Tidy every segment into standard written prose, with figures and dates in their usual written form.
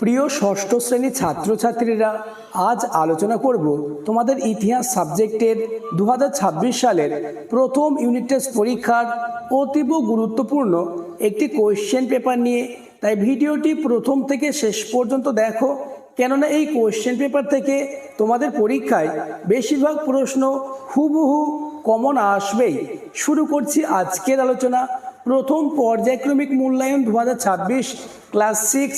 প্রিয় ষষ্ঠ শ্রেণীর ছাত্রছাত্রীরা, আজ আলোচনা করব তোমাদের ইতিহাস সাবজেক্টের 2026 সালের প্রথম ইউনিট টেস্ট পরীক্ষার অতীব গুরুত্বপূর্ণ একটি কোয়েশ্চেন পেপার নিয়ে। তাই ভিডিওটি প্রথম থেকে শেষ পর্যন্ত দেখো, কেননা এই কোয়েশ্চেন পেপার থেকে তোমাদের পরীক্ষায় বেশিরভাগ প্রশ্ন হুবহু কমন আসবেই। শুরু করছি আজকের আলোচনা। প্রথম পর্যায়ক্রমিক মূল্যায়ন 2026 ক্লাস 6,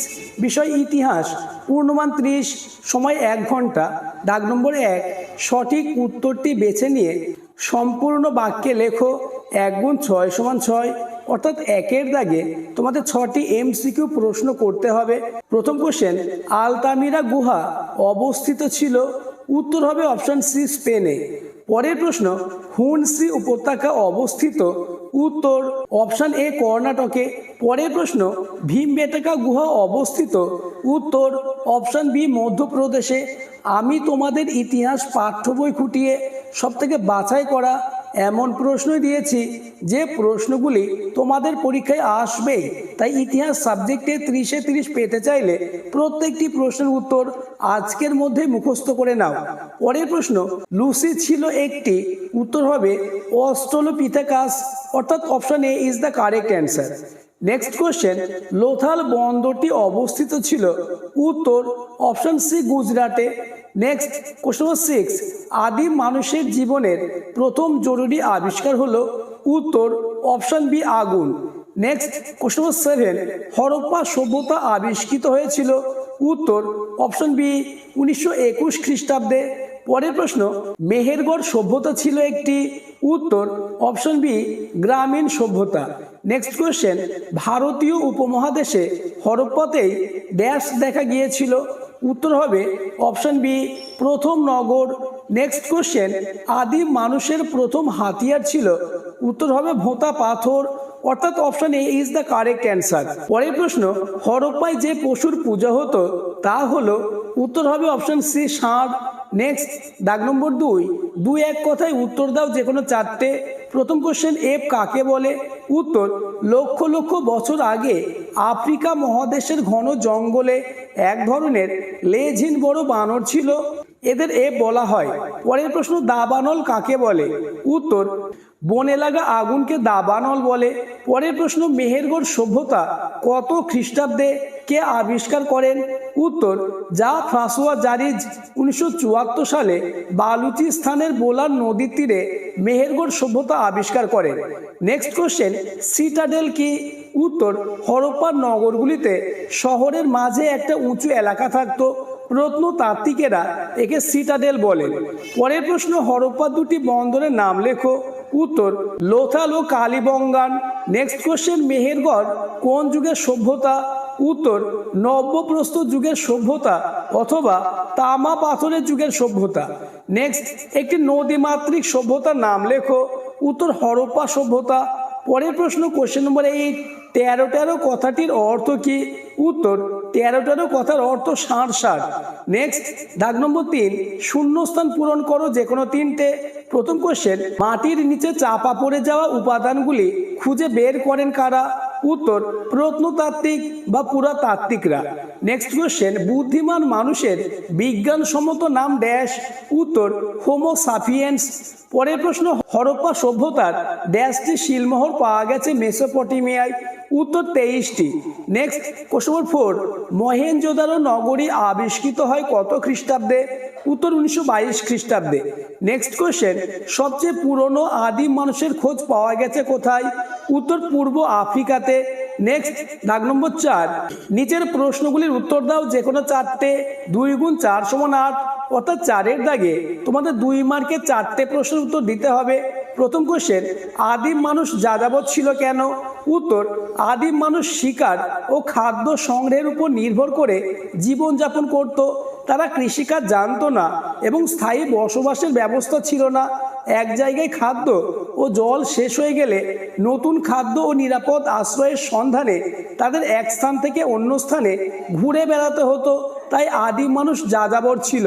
বিষয় ইতিহাস, পূর্ণমান 30, সময় 1 ঘন্টা। দাগ নম্বর 1, সঠিক উত্তরটি বেছে নিয়ে সম্পূর্ণ বাক্যে লেখো 1 × 6 = 6, অর্থাৎ 1-এর দাগে তোমাদের 6টি MCQ প্রশ্ন করতে হবে। প্রথম কোশ্চেন, আলতামিরা গুহা অবস্থিত ছিল? উত্তর হবে অপশন সি, স্পেনে। পরের প্রশ্ন, হুনসি উপত্যকা অবস্থিত? উত্তর অপশন এ, কর্ণাটকে। পরের প্রশ্ন, ভীমবেটকা গুহা অবস্থিত? উত্তর অপশন বি, মধ্যপ্রদেশে। আমি তোমাদের ইতিহাস পাঠ্য বই খুঁটিয়ে সবথেকে বাছাই করা এমন প্রশ্নই দিয়েছি যে প্রশ্নগুলি তোমাদের পরীক্ষায় আসবেই। তাই ইতিহাস সাবজেক্টে 30-এ 30 পেতে চাইলে প্রত্যেকটি প্রশ্নের উত্তর আজকের মধ্যে মুখস্থ করে নাও। পরের প্রশ্ন, লুসি ছিল একটি? উত্তর হবে অস্ট্রালোপিথেকাস, অর্থাৎ option A is the correct answer. Next question, Lothal বন্দরটি অবস্থিত ছিল? উত্তর অপশন সি, গুজরাটে। নেক্সট কোশ্চেন নম্বর 6, আদিম মানুষের জীবনের প্রথম জরুরি আবিষ্কার হলো? উত্তর অপশন বি, আগুন। নেক্সট কোশ্চেন নম্বর 7, হরপ্পা সভ্যতা আবিষ্কৃত হয়েছিল? উত্তর অপশন বি, 1921 খ্রিস্টাব্দে। পরের প্রশ্ন, মেহেরগড় সভ্যতা ছিল একটি? উত্তর অপশন বি, গ্রামীণ সভ্যতা। নেক্সট কোয়েশ্চেন, ভারতীয় উপমহাদেশে হরপ্পাতেই ড্যাশ দেখা গিয়েছিল? উত্তর হবে অপশন বি, প্রথম নগর। নেক্সট কোয়েশ্চেন, আদিম মানুষের প্রথম হাতিয়ার ছিল? উত্তর হবে ভোঁতা পাথর, অর্থাৎ option A is the correct answer. পরের প্রশ্ন, হরপ্পায় যে পশুর পূজা হতো তা হলো? উত্তর হবে অপশন সি, ষাঁড়। নেক্সট দাগ নম্বর 2, এক কথায় উত্তর দাও যে কোনো 4টে। প্রথম কোশ্চেন, এপ কাকে বলে? উত্তর লক্ষ লক্ষ বছর আগে আফ্রিকা মহাদেশের ঘন জঙ্গলে এক ধরনের লেজহীন বড় বানর ছিল, এদের এপ বলা হয়। পরের প্রশ্ন, দাবানল কাকে বলে? উত্তর বনে লাগা আগুনকে দাবানল বলে। পরের প্রশ্ন, মেহেরগড় সভ্যতা কত খ্রিস্টাব্দে কে আবিষ্কার করেন? উত্তর যা ফ্রাঁসোয়া জারিজ 1974 সালে বালুচিস্তানের বোলার নদীর তীরে মেহেরগড় সভ্যতা আবিষ্কার করেন। নেক্সট কোশ্চেন, সিটাডেল কি? উত্তর হরপ্পার নগরগুলিতে শহরের মাঝে একটা উঁচু এলাকা থাকতো, প্রত্নতাত্ত্বিকেরা একে সিটাডেল বলেন। পরের প্রশ্ন, হরপ্পার 2টি বন্দরের নাম লেখো? উত্তর লোথাল ও কালীবঙ্গান। নেক্সট কোশ্চেন, মেহেরগড় কোন যুগের সভ্যতা? উত্তর নব্যপ্রস্তর যুগের সভ্যতা অথবা তামা পাথরের যুগের সভ্যতা। নেক্সট, একটি নদীমাতৃক সভ্যতার নাম লেখো? উত্তর হরপ্পা সভ্যতা। পরের প্রশ্ন, কোশ্চেন নম্বর 8, 13 কথাটির অর্থ কি? উত্তর 13 কথার অর্থ ষাঁড় ষাঁড়। নেক্সট দাগ নম্বর 3, শূন্যস্থান পূরণ করো যে কোনো 3টে। প্রথম কোশ্চেন, মাটির নিচে চাপা পড়ে যাওয়া উপাদানগুলি খুঁজে বের করেন কারা? উত্তর প্রত্নতাত্ত্বিক বা পুরাতাত্ত্বিকরা। নেক্সট কোশ্চেন, বুদ্ধিমান মানুষের বিজ্ঞানসম্মত নাম ড্যাশ? উত্তর হোমো সাপিয়েন্স। পরের প্রশ্ন, হরপ্পা সভ্যতার ড্যাশটি শিলমোহর পাওয়া গেছে মেসোপটেমিয়ায়? উত্তর 23টি। নেক্সট কোশ্চেন নম্বর 4, মহেঞ্জোদারো নগরী আবিষ্কৃত হয় কত খ্রিস্টাব্দে? উত্তর 1922 খ্রিস্টাব্দে। নেক্সট কোশ্চেন, সবচেয়ে পুরনো আদিম মানুষের খোঁজ পাওয়া গেছে কোথায়? উত্তর পূর্ব আফ্রিকাতে। নেক্সট দাগ নম্বর 4, নিচের প্রশ্নগুলির উত্তর দাও যে কোনো 4টে। 2 × 4 = 8, অর্থাৎ 4-এর দাগে তোমাদের 2 মার্কে 4টে প্রশ্নের উত্তর দিতে হবে। প্রথম কোশ্চেন, আদিম মানুষ যাযাবর ছিল কেন? উত্তর আদিম মানুষ শিকার ও খাদ্য সংগ্রহের উপর নির্ভর করে জীবনযাপন করত। তারা কৃষিকাজ জানতো না এবং স্থায়ী বসবাসের ব্যবস্থা ছিল না। এক জায়গায় খাদ্য ও জল শেষ হয়ে গেলে নতুন খাদ্য ও নিরাপদ আশ্রয়ের সন্ধানে তাদের এক স্থান থেকে অন্য স্থানে ঘুরে বেড়াতে হতো। তাই আদিম মানুষ যাযাবর ছিল।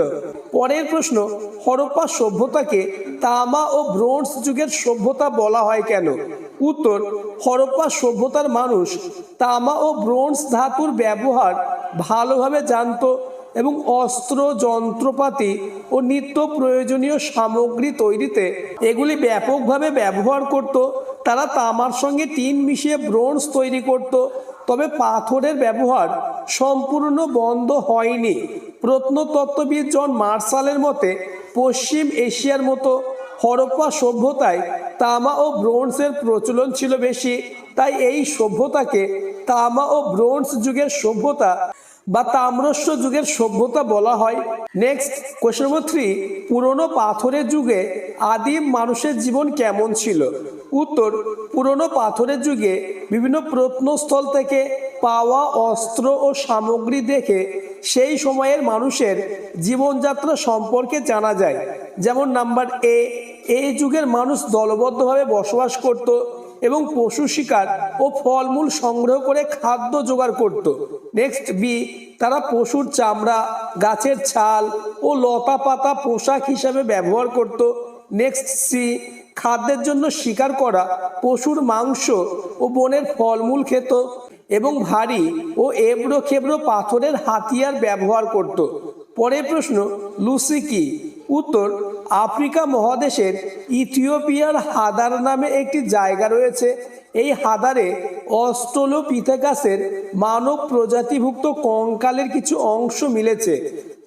পরের প্রশ্ন, হরপ্পা সভ্যতাকে তামা ও ব্রোঞ্জ যুগের সভ্যতা বলা হয় কেন? উত্তর হরপ্পা সভ্যতার মানুষ তামা ও ব্রোঞ্জ ধাতুর ব্যবহার ভালোভাবে জানতো এবং অস্ত্র, যন্ত্রপাতি ও নিত্য প্রয়োজনীয় সামগ্রী তৈরিতে এগুলি ব্যাপকভাবে ব্যবহার করত। তারা তামার সঙ্গে টিন মিশিয়ে ব্রোঞ্জ তৈরি করত। তবে পাথরের ব্যবহার সম্পূর্ণ বন্ধ হয়নি। প্রত্নতত্ত্ববিদ জন মার্শালের মতে পশ্চিম এশিয়ার মতো হরপ্পা সভ্যতায় তামা ও ব্রোঞ্জের প্রচলন ছিল বেশি, তাই এই সভ্যতাকে তামা ও ব্রোঞ্জ যুগের সভ্যতা বা তাম্রস্য যুগের সভ্যতা বলা হয়। নেক্সট কোয়েশ্চন নম্বর 3, পুরনো পাথরের যুগে আদিম মানুষের জীবন কেমন ছিল? উত্তর, পুরনো পাথরের যুগে বিভিন্ন প্রত্নস্থল থেকে পাওয়া অস্ত্র ও সামগ্রী দেখে সেই সময়ের মানুষের জীবনযাত্রা সম্পর্কে জানা যায়। যেমন নাম্বার এ, এই যুগের মানুষ দলবদ্ধভাবে বসবাস করত এবং পশু শিকার ও ফলমূল সংগ্রহ করে খাদ্য জোগাড় করত। নেক্সট বি, তারা পশুর চামড়া, গাছের ছাল ও লতা পাতা পোশাক হিসাবে ব্যবহার করত। নেক্সট সি, খাদ্যের জন্য শিকার করা পশুর মাংস ও বনের ফলমূল খেত এবং ভারী ও এবড়ো খেবড়ো পাথরের হাতিয়ার ব্যবহার করত। পরের প্রশ্ন, লুসি কি? উত্তর, আফ্রিকা মহাদেশের ইথিওপিয়ার হাদার নামে একটি জায়গা রয়েছে। এই হাদারে অস্ট্রালোপিথেকাসের মানব প্রজাতিভুক্ত কঙ্কালের কিছু অংশ মিলেছে।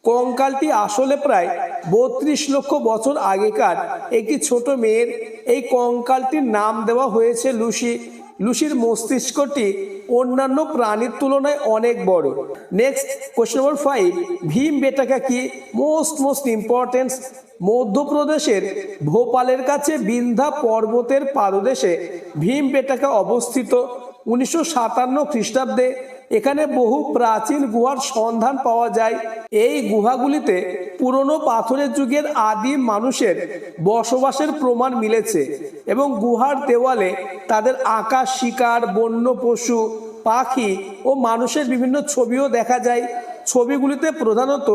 কঙ্কালটি আসলে প্রায় 32 লক্ষ বছর আগেকার একটি ছোট মেয়ের। এই কঙ্কালটির নাম দেওয়া হয়েছে লুসি। লুসির মস্তিষ্কটি অন্যান্য প্রাণীর তুলনায় অনেক বড়। নেক্সট কোয়েশ্চন নম্বর 5, ভীম বেটাকা কি? মোস্ট ইম্পর্টেন্স, মধ্যপ্রদেশের ভোপালের কাছে বিন্ধ্যা পর্বতের পাদদেশে ভীম বেটাকা অবস্থিত। 1957 খ্রিস্টাব্দে এখানে বহু প্রাচীন গুহার সন্ধান পাওয়া যায়। এই গুহাগুলিতে পুরনো পাথরের যুগের আদিম মানুষের বসবাসের প্রমাণ মিলেছে এবং গুহার দেওয়ালে তাদের আঁকা শিকার, বন্য পশু, পাখি ও মানুষের বিভিন্ন ছবিও দেখা যায়। ছবিগুলিতে প্রধানত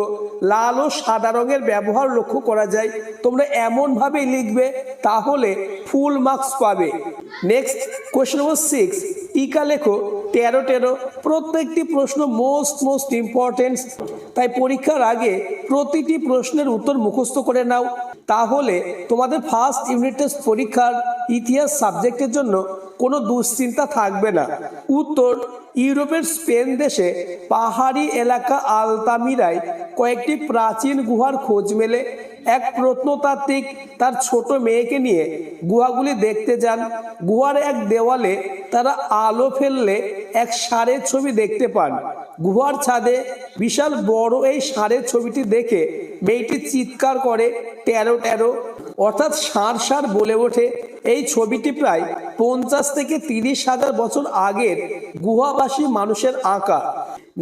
লাল ও সাদা রঙের ব্যবহার লক্ষ্য করা যায়। তোমরা এমনভাবে লিখবে, তাহলে ফুল মার্কস পাবে। নেক্সট কোয়েশ্চন নম্বর 6, টিকা লেখো 13 প্রত্যেকটি প্রশ্ন মোস্ট ইম্পর্টেন্ট, তাই পরীক্ষার আগে প্রতিটি প্রশ্নের উত্তর মুখস্থ করে নাও, তাহলে তোমাদের ফার্স্ট ইউনিট টেস্ট পরীক্ষার ইতিহাস সাবজেক্টের জন্য কোনো দুশ্চিন্তা থাকবে না। উত্তর, ইউরোপের স্পেন দেশে পাহাড়ি এলাকা আলতামিরায় কয়েকটি প্রাচীন গুহার খোঁজ মেলে। এক প্রত্নতাত্ত্বিক তার ছোট মেয়েকে নিয়ে গুহাগুলি দেখতে যান। গুহার এক দেওয়ালে তারা আলো ফেললে এক ষাঁড়ের ছবি দেখতে পান। গুহার ছাদে বিশাল বড় এই ষাঁড়ের ছবিটি দেখে মেয়েটি চিৎকার করে 13 অর্থাৎ ষাঁড় বলে ওঠে। এই ছবিটি প্রায় 50 থেকে 30 হাজার বছর আগের গুহাবাসী মানুষের আঁকা।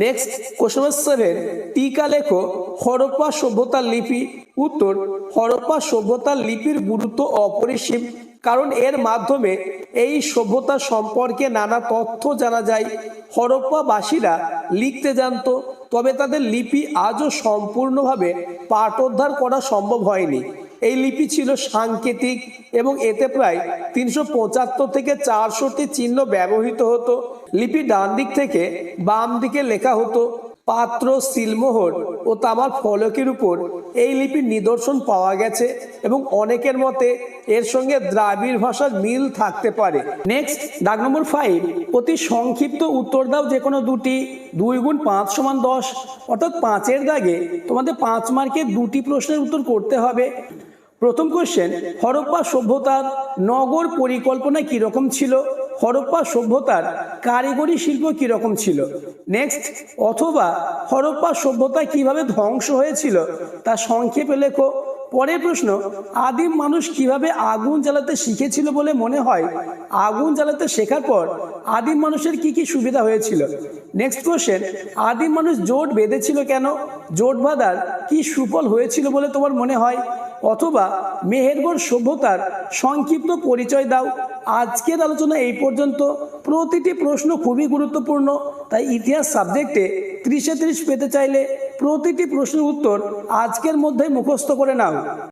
নেক্সট কোশ্চেন নম্বর 7, টিকা লেখো হরপ্পা সভ্যতার লিপি। উত্তর, হরপ্পা সভ্যতার লিপির গুরুত্ব অপরিসীম, কারণ এর মাধ্যমে এই সভ্যতা সম্পর্কে নানা তথ্য জানা যায়। হরপ্পাবাসীরা লিখতে জানতো, তবে তাদের লিপি আজও সম্পূর্ণভাবে পাঠোদ্ধার করা সম্ভব হয়নি। এই লিপি ছিল সাংকেতিক এবং এতে প্রায় 375 থেকে 400টি চিহ্ন ব্যবহৃত হতো। লিপি ডান দিক থেকে বাম দিকে লেখা হতো। পাত্র, সিলমোহর ও তামার ফলকের উপর এই লিপির নিদর্শন পাওয়া গেছে এবং অনেকের মতে এর সঙ্গে দ্রাবিড় ভাষার মিল থাকতে পারে। নেক্সট দাগ নম্বর 5, অতি সংক্ষিপ্ত উত্তর দাও যে কোনো দুটি। 2 × 5 = 10, অর্থাৎ 5-এর দাগে তোমাদের 5 মার্কের দুটি প্রশ্নের উত্তর করতে হবে। প্রথম কোশ্চেন, হরপ্পা সভ্যতার নগর পরিকল্পনা কিরকম ছিল? হরপ্পা সভ্যতার কারিগরি শিল্প কিরকম ছিল? নেক্সট, অথবা হরপ্পা সভ্যতা কিভাবে ধ্বংস হয়েছিল তা সংক্ষেপে লেখো। পরের প্রশ্ন, আদিম মানুষ কিভাবে আগুন জ্বালাতে শিখেছিল বলে মনে হয়? আগুন জ্বালাতে শেখার পর আদিম মানুষের কি কি সুবিধা হয়েছিল? নেক্সট কোশ্চেন, আদিম মানুষ জোট বেঁধেছিল কেন? জোট বাঁধার কি সুফল হয়েছিল বলে তোমার মনে হয়? অথবা মেহেরগড় সভ্যতার সংক্ষিপ্ত পরিচয় দাও। আজকের আলোচনা এই পর্যন্ত। প্রতিটি প্রশ্ন খুবই গুরুত্বপূর্ণ, তাই ইতিহাস সাবজেক্টে 30-এ 30 পেতে চাইলে প্রতিটি প্রশ্নের উত্তর আজকের মধ্যেই মুখস্থ করে নাও।